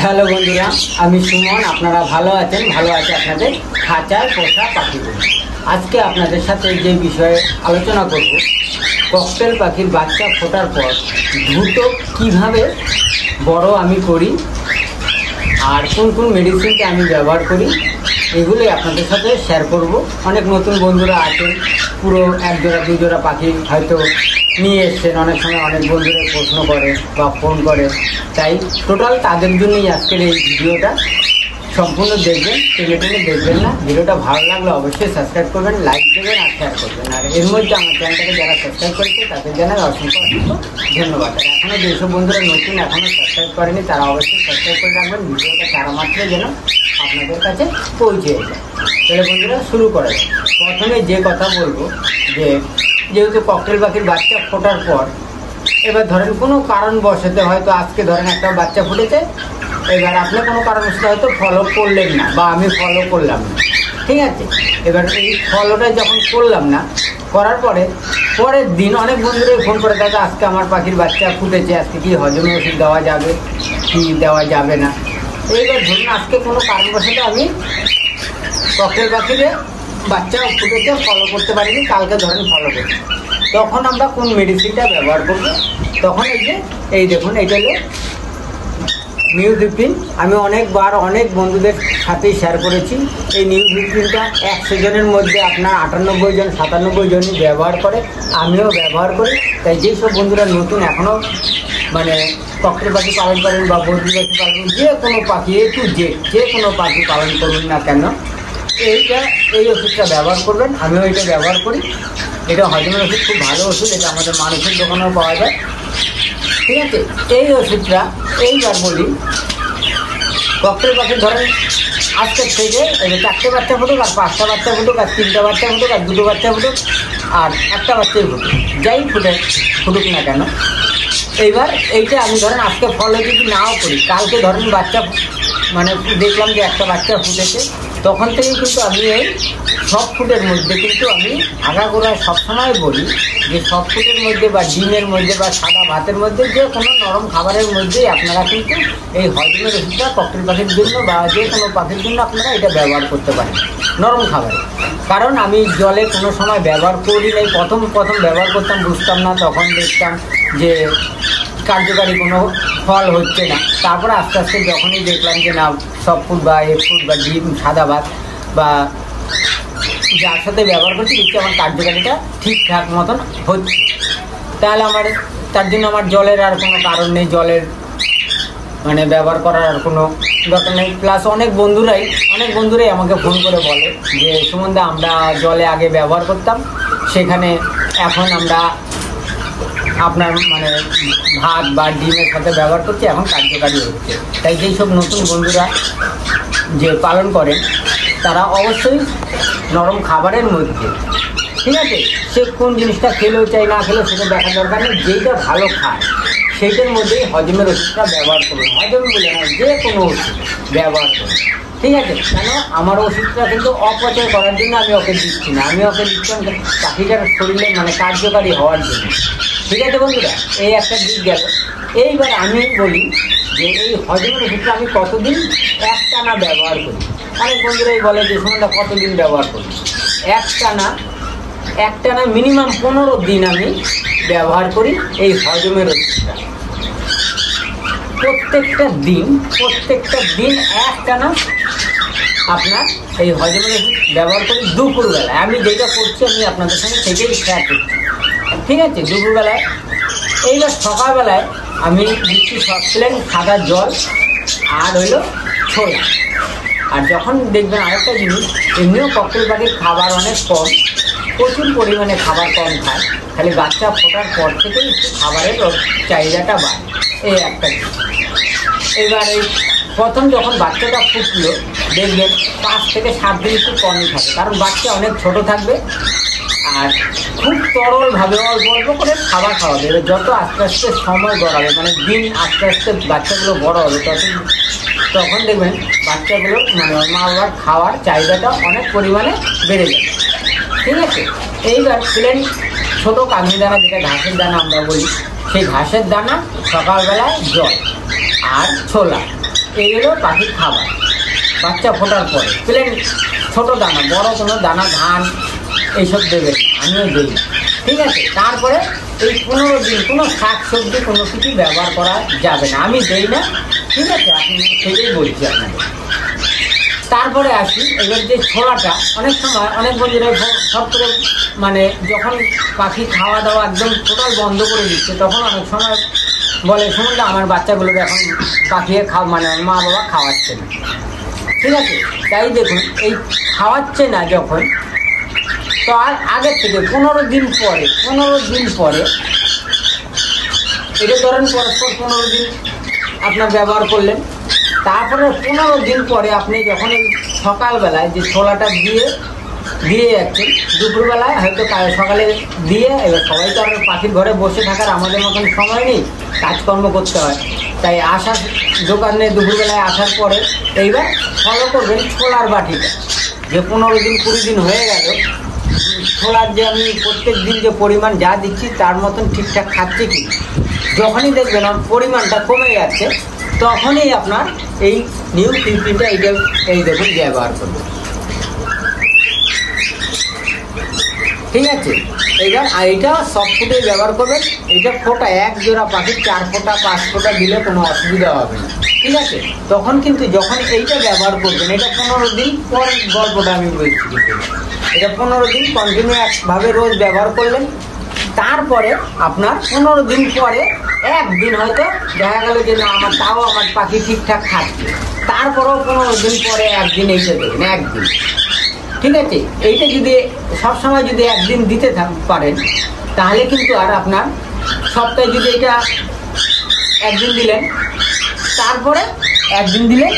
Hello বন্ধুরা, আমি সুমন। আপনারা ভালো আছেন? ভালো আছে আপনাদের খাঁচায় পোষা পাখিগুলো। আজকে আপনাদের সাথে যে বিষয়ে আলোচনা করব, ককটেল পাখির বাচ্চা ফোটার পর দ্রুত কিভাবে বড় আমি করি আর কোন কোন মেডিসিনকে আমি ব্যবহার করি, এগুলোই আপনাদের সাথে শেয়ার করব। অনেক নতুন বন্ধুরা আছেন, পুরো এক জোড়া দুই জোড়া পাখি হয়তো নিয়ে এসছেন, অনেক সময় অনেক বন্ধুরা প্রশ্ন করে বা ফোন করে, তাই টোটাল তাদের জন্যই আজকের এই ভিডিওটা। সম্পূর্ণ দেখবেন, টেনে টেনে দেখবেন না। ভিডিওটা ভালো লাগলে অবশ্যই সাবস্ক্রাইব করবেন, লাইক দেবেন আর শেয়ার করবেন। আর এর মধ্যে আমার চ্যানেলটাকে যারা সাবস্ক্রাইব করেছে তাদের জানাই অসংখ্য ধন্যবাদ। আর এখনও যেসব বন্ধুরা নতুন এখনও সাবস্ক্রাইব করেনি তারা অবশ্যই সাবস্ক্রাইব করে রাখবেন, ভিডিওটা তারা মাত্র যেন আপনাদের কাছে পৌঁছে যায়। তাহলে বন্ধুরা শুরু করা যায়। প্রথমে যে কথা বলবো, যেহেতু ককটেল পাখির বাচ্চা ফোটার পর এবার ধরেন কোনো কারণবশত হয়তো আজকে ধরেন একটা বাচ্চা ফুটেছে, এবার আপনি কোনো কারণবশত হয়তো ফলো করলেন না বা আমি ফলো করলাম না, ঠিক আছে। এবার এই ফলোটা যখন করলাম না, করার পরে পরের দিন অনেক বন্ধুরাই ফোন করে থাকে, আজকে আমার পাখির বাচ্চা ফুটেছে, আজকে কি হজমের ওষুধ দেওয়া যাবে কি দেওয়া যাবে না। এইবার ধরুন আজকে কোনো কারণবশত আমি ককটেল পাখির বাচ্চা ফুটেছে ফলো করতে পারিনি, কালকে ধরেন ফলো করছি, তখন আমরা কোন মেডিসিনটা ব্যবহার করব? তখন এই দেখুন, এটা হলো নিউভিপ্রিন। আমি অনেকবার অনেক বন্ধুদের সাথেই শেয়ার করেছি। এই নিউভিপ্রিনটা 100 জনের মধ্যে আপনার 98 জন 97 জনই ব্যবহার করে, আমিও ব্যবহার করি। তাই যেসব বন্ধুরা নতুন এখনও মানে ককটেল পাখি পালন করেন বা বদ্রি পাখি পালন, যে কোনো পাখি যে কোনো পাখি পালন করুন না কেন, এই ওষুধটা ব্যবহার করবেন। আমিও এটা ব্যবহার করি। এটা হজমের ওষুধ, খুব ভালো ওষুধ। এটা আমাদের মানুষের দোকানেও পাওয়া যায়, ঠিক আছে। এই ওষুধটা এইবার বলি, ককটেল পাখি ধরেন আজকের থেকে 4টে বাচ্চা ফুটুক আর 5টা বাচ্চা ফুটুক আর 3টা বাচ্চা ফুটুক আর 2টো বাচ্চা ফুটুক আর একটা বাচ্চাই ফুটুক, যাই ফুটুক না কেন, এইবার এইটা আমি ধরেন আজকে ফলো যদি নাও করি, কালকে ধরেন বাচ্চা মানে দেখলাম যে একটা বাচ্চা ফুটেছে, তখন থেকেই কিন্তু আমি এই সব ফুডের মধ্যে কিন্তু আমি আগাগোড়ায় সবসময় বলি যে সব ফুডের মধ্যে বা ডিমের মধ্যে বা সাদা ভাতের মধ্যে যে কোনো নরম খাবারের মধ্যেই আপনারা কিন্তু এই হজমের ওষুধটা ককটেল পাখির জন্য বা যে কোনো পাখির জন্য আপনারা এটা ব্যবহার করতে পারেন, নরম খাবারে। কারণ আমি জলে কোনো সময় ব্যবহার করি নাই, প্রথম ব্যবহার করতাম, বুঝতাম না, তখন দেখতাম যে কার্যকারী কোনো ফল হচ্ছে না। তারপরে আস্তে আস্তে যখনই দেখলাম যে না, সব ফুড বা ফুড বা ডিম সাদা ভাত বা যার সাথে ব্যবহার করছি দেখছি আমার কার্যকারিতা ঠিকঠাক মতন হচ্ছে, তাহলে তার জন্য আমার জলের আর কোনো কারণ নেই, জলের মানে ব্যবহার করার আর কোনো দরকার নেই। প্লাস অনেক বন্ধুরাই আমাকে ফোন করে বলে যে সুমনদা, আমরা জলে আগে ব্যবহার করতাম, সেখানে এখন আমরা আপনার মানে ভাত বা ডিমের সাথে ব্যবহার করছি, এখন কার্যকারী হচ্ছে। তাই যেই সব নতুন বন্ধুরা যে পালন করেন তারা অবশ্যই নরম খাবারের মধ্যে, ঠিক আছে, সে কোন জিনিসটা খেলেও চাই না খেলেও সেটা দেখার দরকার নেই, যেইটা ভালো খায় সেইটার মধ্যেই হজমের ওষুধটা ব্যবহার করুন। হজম বলে না, যে কোনো ওষুধ ব্যবহার করুন, ঠিক আছে। কেন আমার ওষুধটা কিন্তু অপচয় করার জন্য আমি ওকে দিচ্ছি না, আমি ওকে দিচ্ছিলাম পাখিটার শরীরে মানে কার্যকারী হওয়ার জন্য, ঠিক আছে বন্ধুরা। এই একটা দিক গেল। এইবার আমি বলি যে এই হজমের ওষুধটা আমি কতদিন একটানা ব্যবহার করি। অনেক বন্ধুরাই বলে যে সুমনদা কতদিন ব্যবহার করি? একটানা মিনিমাম 15 দিন আমি ব্যবহার করি এই হজমের ওষুধটা। প্রত্যেকটা দিন একটানা আপনার এই হজমের ওষুধ ব্যবহার করি দুপুরবেলায়। আমি যেটা করছি আমি আপনাদের সঙ্গে সেটাই শেয়ার করছি, ঠিক আছে, দুপুরবেলায়। এইবার সকালবেলায় আমি দিচ্ছি সসপ্লেন সাদা জল আর হইলো ছোলা। আর যখন দেখবেন আরেকটা জিনিস, এমনিও ককটেল পাখির খাবার অনেক কম, প্রচুর পরিমাণে খাবার কম খায়, খালি বাচ্চা ফোটার পর থেকেই একটু খাবারের চাহিদাটা বাড়ে, এই একটা জিনিস। এবার এই প্রথম যখন বাচ্চাটা ফুটলো দেখবেন 5 থেকে 7 দিন একটু কমই থাকে, কারণ বাচ্চা অনেক ছোট থাকবে আর খুব তরলভাবে অল্প করে খাবার খাওয়াবে। এবার যত আস্তে আস্তে সময় গড়াবে, মানে দিন আস্তে আস্তে বাচ্চাগুলো বড় হবে, তখন দেখবেন বাচ্চাগুলো মানে মা বাবার খাওয়ার চাহিদাটা অনেক পরিমাণে বেড়ে যাবে, ঠিক আছে। এইবার প্লেন ছোটো কাগজি দানা, যেটা ঘাসের দানা আমরা বলি, সেই ঘাসের দানা সকালবেলায় জল আর ছোলা, এই হলো পাখির খাবার বাচ্চা ফোটার পরে। প্লেন ছোটো দানা, বড় কোনো দানা ধান এইসব দেবেন, আমিও দিই না, ঠিক আছে। তারপরে এই 15 দিন কোনো শাক সবজি কোনো কিছু ব্যবহার করা যাবে না, আমি দেই না, ঠিক আছে। আপনি সেটাই বলছি আপনাদের। তারপরে আসি এবার যে ছোলাটা, অনেক সময় অনেক বন্ধুরা সব করে মানে যখন পাখি খাওয়া দাওয়া একদম টোটাল বন্ধ করে দিচ্ছে, তখন অনেক সময় বলে শুনুন আমার বাচ্চাগুলোকে এখন পাখি মানে মা বাবা খাওয়াচ্ছে না, ঠিক আছে। তাই দেখুন এই খাওয়াচ্ছে না যখন, তো আর আগের থেকে 15 দিন পরে এটা ধরেন পরস্পর 15 দিন আপনার ব্যবহার করলেন। তারপরে 15 দিন পরে আপনি যখন এই সকালবেলায় যে ছোলাটা দিয়ে যাচ্ছেন, দুপুরবেলায় হয়তো সকালে দিয়ে, এবার সবাই তো আর পাখির ঘরে বসে থাকার আমাদের মতন সময় নেই, কাজকর্ম করতে হয়, তাই আসার দোকানে দুপুরবেলায় আসার পরে এইবার ফলো করবেন ছোলার বাটিটা, যে 15 দিন 20 দিন হয়ে গেল, ছোলার যে আমি প্রত্যেক দিন যে পরিমাণ যা দিচ্ছি তার মতন ঠিকঠাক খাচ্ছে কি। যখনই দেখবেন পরিমাণটা কমে যাচ্ছে, তখনই আপনার এই নিউ 15টা এইটা এই দেখুন ব্যবহার করবেন, ঠিক আছে। এইবার এইটা সব ফুটেই ব্যবহার করবেন। এইটা ফোটা এক জোড়া পাখির 4 ফোঁটা 5 ফোঁটা দিলে কোনো অসুবিধা হবে না, ঠিক আছে। তখন কিন্তু যখন এইটা ব্যবহার করবেন, এটা 15 দিন পর গল্পটা আমি বলছি, কিন্তু এটা 15 দিন কন্টিনিউ একভাবে রোজ ব্যবহার করলেন। তারপরে আপনার 15 দিন পরে একদিন হয়তো দেখা গেল যে না আমার পাখি ঠিকঠাক খাচ্ছে, তারপরেও 15 দিন পরে একদিন এইটা দেবেন, একদিন, ঠিক আছে। এইটা যদি সবসময় যদি একদিন দিতে পারেন, তাহলে কিন্তু আর আপনার সপ্তাহে যদি এটা একদিন দিলেন, তারপরে একদিন দিলেন,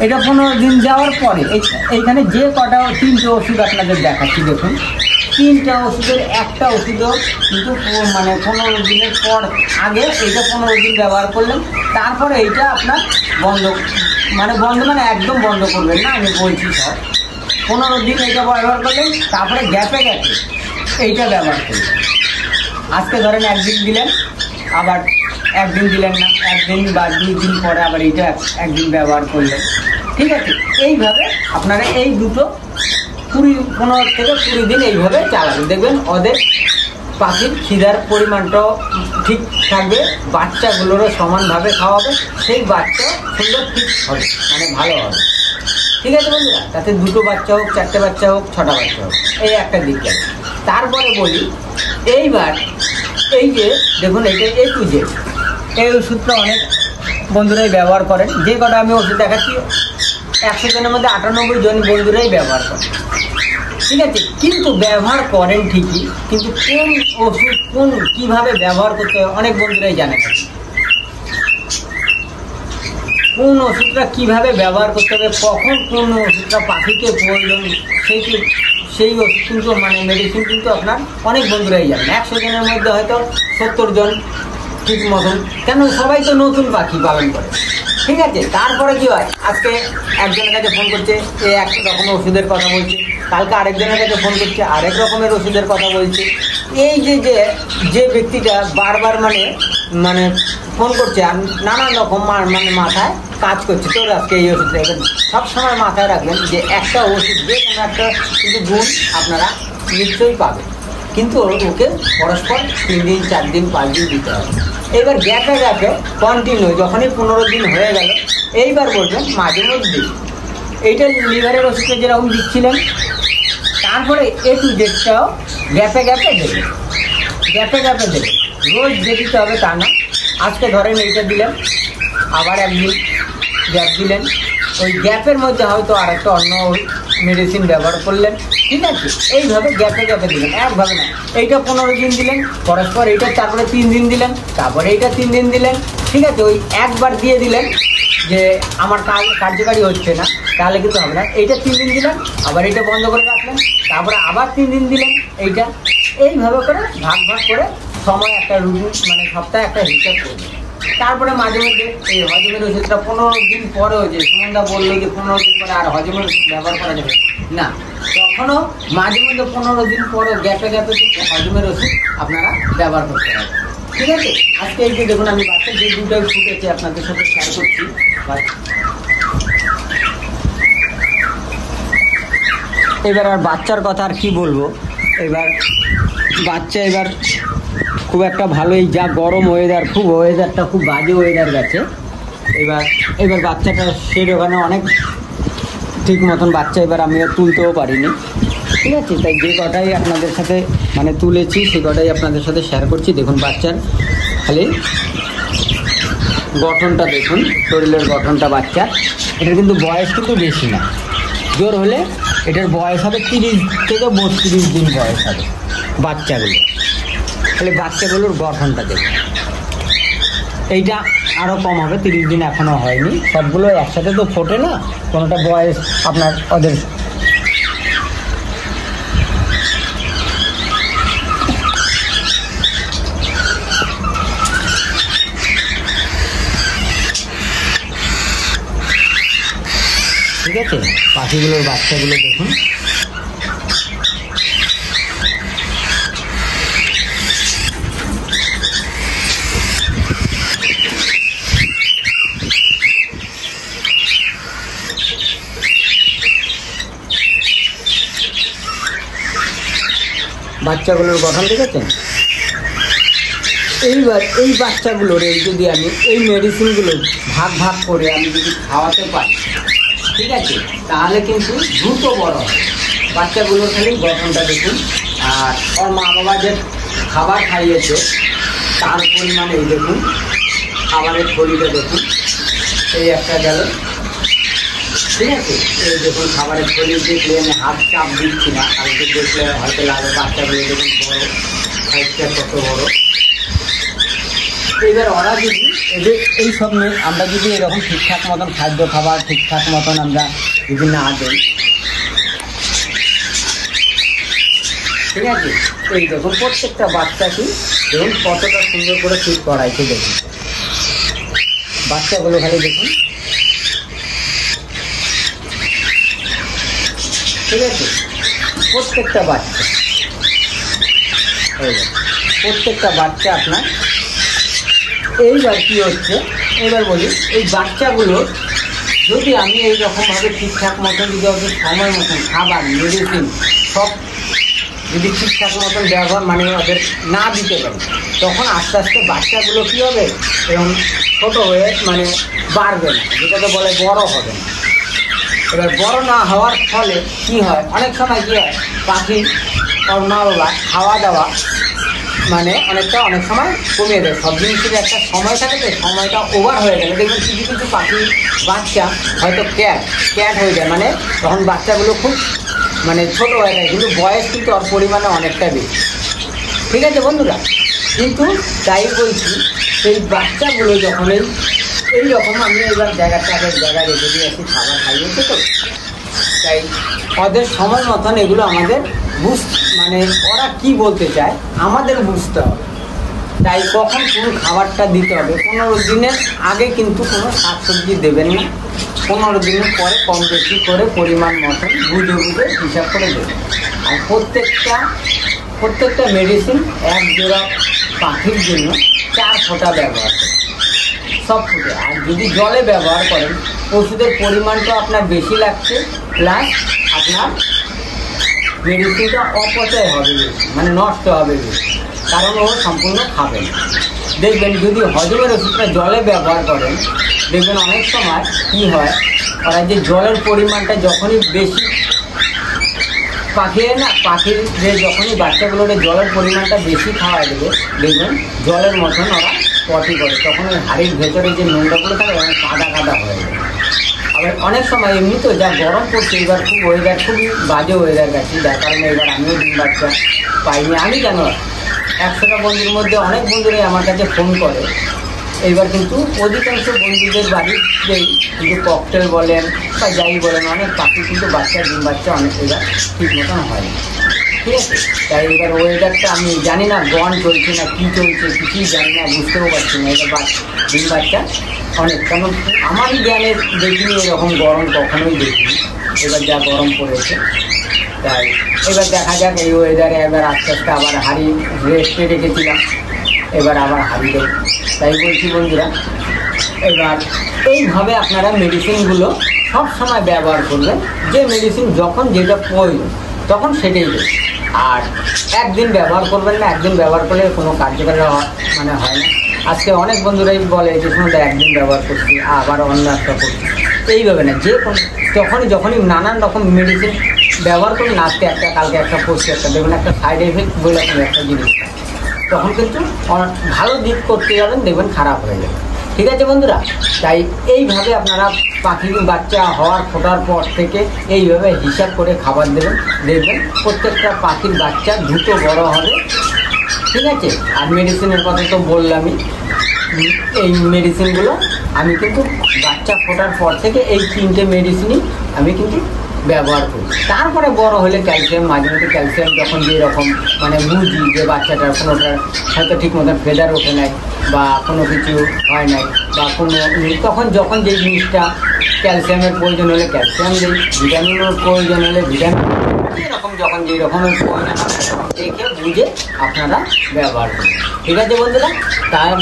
এটা 15 দিন যাওয়ার পরে এইখানে যে কটা 3টে ওষুধ আপনাদের দেখাচ্ছি, দেখুন 3টা ওষুধের একটা ওষুধও কিন্তু মানে 15 দিনের পর আগে এইটা 15 দিন ব্যবহার করলেন, তারপরে এইটা আপনার বন্ধ মানে একদম বন্ধ করবেন না, আমি বলছি সব 15 দিন এইটা ব্যবহার করলেন, তারপরে গ্যাপে এইটা ব্যবহার করলেন। আজকে ধরেন একদিন দিলেন, আবার একদিন দিলেন না, একদিন বা 2 দিন পরে আবার এইটা একদিন ব্যবহার করলেন, ঠিক আছে। এইভাবে আপনারা এই দুটো 15 থেকে 20 দিন এইভাবে চালাবেন, দেখবেন ওদের পাখির খিদার পরিমাণটাও ঠিক থাকবে, বাচ্চাগুলোরও সমানভাবে খাওয়াবে, সেই বাচ্চা সুন্দর ঠিক হবে, মানে ভালো হবে, ঠিক আছে বন্ধুরা। তাতে 2টো বাচ্চা হোক, 4টে বাচ্চা হোক, 6টা বাচ্চা হোক, এই একটা দিক আছে। তারপরে বলি এইবার এই যে দেখুন এইটা A to Z, এই ওষুধটা অনেক বন্ধুরাই ব্যবহার করেন। যে কটা আমি ওষুধ দেখাচ্ছি 100 জনের মধ্যে 98 জন বন্ধুরাই ব্যবহার করেন, ঠিক আছে। কিন্তু ব্যবহার করেন ঠিকই, কিন্তু কোন ওষুধ কীভাবে ব্যবহার করতে হয় অনেক বন্ধুরাই জানে না। কোন ওষুধটা কীভাবে ব্যবহার করতে হবে, কখন কোন ওষুধটা পাখিকে প্রয়োজন, সেই ওষুধ কিন্তু মানে মেডিসিন কিন্তু আপনার অনেক বন্ধুরাই জানেন। 100 জনের মধ্যে হয়তো 70 জন ঠিক মতন, কেন সবাই তো নতুন পাখি পালন করে, ঠিক আছে। তারপরে কি হয়, আজকে একজনের কাছে ফোন করছে এক রকমের ওষুধের কথা বলছে, কালকে আরেকজনের কাছে ফোন করছে আরেক রকমের ওষুধের কথা বলছে। এই যে ব্যক্তিটা বারবার মানে ফোন করছে আর নানান রকম মানে মাথায় কাজ করছে, তোর আজকে এই ওষুধ দেবেন। সবসময় মাথায় রাখবেন যে একটা ওষুধ যে কোনো একটা কিন্তু গুণ আপনারা নিশ্চয়ই পাবেন, কিন্তু ওকে পরস্পর 3 দিন 4 দিন 5 দিন দিতে হবে। এইবার গ্যাপে কন্টিনিউ যখনই 15 দিন হয়ে গেল, এইবার বলবেন মাঝে মধ্যে এইটা লিভারের ওষুধটা যেরকম দিচ্ছিলেন, তারপরে A to Zটাও গ্যাপে দেবেন, রোজ যে দিতে হবে তা না। আজকে ধরেন এইটা দিলেন, আবার একদিন গ্যাপ দিলেন, ওই গ্যাপের মধ্যে হয়তো আর একটা অন্য মেডিসিন ব্যবহার করলেন, ঠিক আছে। এইভাবে গ্যাপে দিলেন, একভাবে না। এইটা 15 দিন দিলেন পরস্পর, এইটা তারপরে 3 দিন দিলেন, তারপরে এইটা 3 দিন দিলেন, ঠিক আছে। ওই একবার দিয়ে দিলেন যে আমার কার্যকারী হচ্ছে না, তাহলে কিন্তু হবে না। এইটা 3 দিন দিলেন, আবার এইটা বন্ধ করে রাখলেন, তারপরে আবার 3 দিন দিলেন এইটা, এইভাবে করে ভাগ করে সময় একটা রুটিন মানে সপ্তাহে একটা হিসাব করবেন। তারপরে মাঝে মধ্যে এই হজমের ওষুধটা 15 দিন পরেও, যে সুমনদা বললো যে 15 দিন পরে আর হজমের ওষুধ ব্যবহার করা যাবে না, তখনও মাঝে মধ্যে 15 দিন পরেও গ্যাপে কিন্তু হজমের ওষুধ আপনারা ব্যবহার করতে পারবেন। ঠিক আছে। আজকে এই যে দেখুন আমি বাচ্চা যে দুটোই ফুটেছে আপনাদের সাথে শেয়ার করছি। এবার আর বাচ্চার কথা আর কি বলবো, এবার বাচ্চা এবার খুব একটা ভালোই, যা গরম ওয়েদার, খুব ওয়েদারটা খুব বাজে ওয়েদার গেছে। এবার বাচ্চাটা সেখানে অনেক ঠিক মতন বাচ্চা এবার আমিও তুলতেও পারিনি, ঠিক আছে। তাই যে কটাই আপনাদের সাথে মানে তুলেছি সে কটাই আপনাদের সাথে শেয়ার করছি। দেখুন বাচ্চার খালি গঠনটা দেখুন, শরীরের গঠনটা বাচ্চার। এটার কিন্তু বয়স কিন্তু বেশি না, জোর হলে এটার বয়স হবে 30 থেকে 32 দিন বয়স হবে বাচ্চাগুলো। খালি বাচ্চাগুলোর গঠনটা দেখুন, এইটা আরও কম হবে, 30 দিন এখনও হয়নি। সবগুলো একসাথে তো ফোটে না, কোনোটা বয়স আপনার ওদের ঠিক আছে। পাখিগুলোর বাচ্চাগুলো দেখুন, বাচ্চাগুলোর গঠন দেখেছেন। এইবার এই বাচ্চাগুলোর যদি আমি এই মেডিসিনগুলো ভাগ ভাগ করে আমি যদি খাওয়াতে পারি, ঠিক আছে, তাহলে কিন্তু দ্রুত বড় হয়। বাচ্চাগুলোর খালি গঠনটা দেখুন, আর ওর মা বাবা যে খাবার খাইয়েছে তার পরিমাণে এই দেখুন, খাবারের থলিটা দেখুন, এই একটা গেল, ঠিক আছে। এই দেখুন খাবারের থলি দেখলে আমি হাত চাপ দিচ্ছি না, কালকে দেখলে হয়তো লাগে। বাচ্চাগুলো দেখুন বড়ো, সাইজটা কত বড়ো। এবার ওরা যদি এদের এই সব আমরা যদি এরকম ঠিকঠাক মতন খাদ্য খাবার ঠিকঠাক মতন আমরা যদি না দিই, ঠিক আছে। এই দেখুন প্রত্যেকটা বাচ্চাকে দেখুন কতটা সুন্দর করে ফিট করাইছে। দেখুন বাচ্চাগুলো খালি দেখুন, ঠিক আছে। প্রত্যেকটা বাচ্চা আপনার। এইবার কি হচ্ছে, এবার বলি এই বাচ্চাগুলো যদি আমি এইরকমভাবে ঠিকঠাক মতন যদি ওদের সময় মতন খাবার মেডিসিন সব যদি ঠিকঠাক মতন ব্যবহার মানে ওদের না দিতে পারি, তখন আস্তে আস্তে বাচ্চাগুলো কী হবে, এবং ছোটো হয়ে মানে বাড়বে না, যেটাকে বলে বড় হবে না। এবার বড় না হওয়ার ফলে কি হয়, অনেক সময় কী হয়, পাখি ওর মা বাবা খাওয়া দাওয়া মানে অনেক সময় কমিয়ে দেয়। সব জিনিসের একটা সময় থাকে, তো সময়টা ওভার হয়ে গেলে দেখবেন কিছু কিছু পাখি বাচ্চা হয়তো ক্যাট হয়ে যায়, মানে তখন বাচ্চাগুলো খুব মানে ছোটো হয়ে যায়, কিন্তু বয়স কিন্তু ওর পরিমাণে অনেকটা বেশি, ঠিক আছে বন্ধুরা। কিন্তু তাই বলছি সেই বাচ্চাগুলো যখন এই রকম আমি এবার জায়গায় রেখে দিয়ে একটু খাবার খাইয়েছে, তো তাই ওদের সময় মতন এগুলো আমাদের মানে ওরা কি বলতে চায় আমাদের বুঝতে হবে। তাই কখন কোন খাবারটা দিতে হবে, 15 দিনের আগে কিন্তু কোনো শাকসবজি দেবেন না, 15 দিনের পরে কম বেশি করে পরিমাণ মতন বুঝে হিসাব করে দেবেন। আর প্রত্যেকটা মেডিসিন এক জোড়া পাখির জন্য 4 ফোঁটা ব্যবহার করেন, সব ফুটে। আর যদি জলে ব্যবহার করেন ওষুধের পরিমাণটা আপনার বেশি লাগছে, প্লাস আপনার মেডিসিনটা অপচয় হবে বেশি, মানে নষ্ট হবে বেশি, কারণ ও সম্পূর্ণ খাবে না। দেখবেন যদি হজমের ওষুধটা জলে ব্যবহার করেন, দেখবেন অনেক সময় কী হয়, ওরা যে জলের পরিমাণটা যখনই বেশি পাখির যে যখনই বাচ্চাগুলোর জলের পরিমাণটা বেশি খাওয়াই দেবে, দেখবেন জলের মতন ওরা পটি করে, তখন ওই হাড়ির ভেতরে যে নোংরাগুলো থাকে অনেক কাদা হয়ে যায়। আবার অনেক সময় এমনি তো যা গরম পড়ছে, এবার খুব ওয়েদার খুবই বাজে ওয়েদার গেছে, যার কারণে এবার আমিও ডিম বাচ্চা পাইনি। আমি কেন 100টা বন্ধুর মধ্যে অনেক বন্ধুরাই আমার কাছে ফোন করে, এইবার কিন্তু অধিকাংশ বন্ধুদের বাড়িতেই কিন্তু ককটেল বলেন বা যাই বলেন, অনেক পাখি কিন্তু ডিম বাচ্চা অনেক এবার ঠিক মতন হয় না, ঠিক আছে। তাই এবার ওয়েদারটা আমি জানি না, গন চলছে না কী চলছে কিছুই জানি না, বুঝতেও পারছি না। এবার ডিম বাচ্চা অনেক, কারণ আমারই জ্ঞানে দেখিনি এরকম গরম কখনোই দেখিনি, এবার যা গরম পড়েছে। তাই এবার দেখা যাক এই ওয়েদারে এবার আস্তে আস্তে আবার হাড়ি রেস্টে রেখেছিলাম, এবার আবার হারিয়ে দেবে। তাই বলছি বন্ধুরা, এবার এইভাবে আপনারা মেডিসিনগুলো সব সময় ব্যবহার করবেন। যে মেডিসিন যখন যেটা প্রয়োজন তখন সেটাই দেবেন। আর একদিন ব্যবহার করবেন না, একদিন ব্যবহার করলে কোনো কার্যকারী মানে হয় না। আজকে অনেক বন্ধুরাই বলে যে শুনুন একদিন ব্যবহার করছি আবার অন্য একটা করছি, এইভাবে না। যে কোনো যখনই নানান রকম মেডিসিন ব্যবহার করবেন, আজকে একটা কালকে একটা করছি একটা, দেখবেন একটা সাইড এফেক্ট বলে একটা জিনিস, তখন কিন্তু ভালো দিক করতে যাবেন, দেখবেন খারাপ হয়ে যাবে। ঠিক আছে বন্ধুরা, তাই এইভাবে আপনারা পাখির বাচ্চা হওয়ার ফোটার পর থেকে এইভাবে হিসাব করে খাবার দেবেন, দেখবেন প্রত্যেকটা পাখির বাচ্চা দ্রুত বড় হবে। ঠিক আছে, আর মেডিসিনের কথা তো বললামই। এই মেডিসিনগুলো আমি কিন্তু বাচ্চা ফোটার পর থেকে এই 3টে মেডিসিনই আমি কিন্তু ব্যবহার করি। তারপরে বড় হলে ক্যালসিয়াম, মাঝে মধ্যে ক্যালসিয়াম যখন যেরকম মানে বুঝি যে বাচ্চাটার কোনোটার হয়তো ঠিক মতন ফেদার ওঠে নাই বা কোনো কিছু হয় নাই বা কোনো, তখন যখন যে জিনিসটা ক্যালসিয়ামের প্রয়োজন হলে ক্যালসিয়াম দিই, ভিটামিনের প্রয়োজন হলে ভিটামিন, যেরকম যখন যেই রকমের প্রয়োজন হবে তখন দেখে বুঝে আপনারা ব্যবহার করুন। ঠিক আছে বন্ধুরা, তাই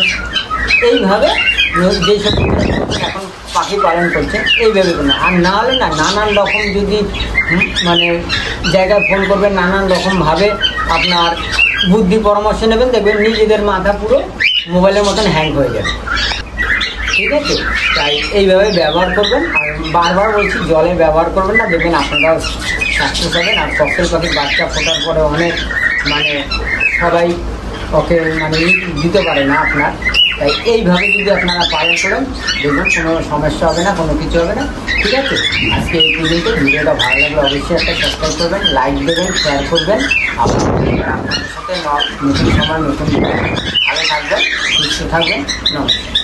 এইভাবে যেসব এখন পাখি পালন করছে এইভাবে করুন। আর না হলে না নানান রকম যদি মানে জায়গায় ফোন করবেন, নানান রকমভাবে আপনার বুদ্ধি পরামর্শ নেবেন, দেখবেন নিজেদের মাথা পুরো মোবাইলের মতন হ্যাং হয়ে যাবে। ঠিক আছে, তাই এইভাবে ব্যবহার করবেন। আর বারবার বলছি জলে ব্যবহার করবেন না, দেখবেন আপনারা স্বাস্থ্য পাবেন। আর ককটেল পাখির বাচ্চা ফোটার পরে অনেক মানে সবাই ওকে মানে দিতে পারে না আপনার, তাই এইভাবে যদি আপনারা পালন করেন দেখবেন কোনো সমস্যা হবে না, কোনো কিছু হবে না। ঠিক আছে, আজকে এই পর্যন্ত। ভিডিওটা ভালো লাগলে অবশ্যই একটা সাবস্ক্রাইব করবেন, লাইক দেবেন, শেয়ার করবেন। আপনাদের সাথে নতুন সময় নতুন ভালো থাকবেন, সুস্থ থাকবেন। নমস্কার।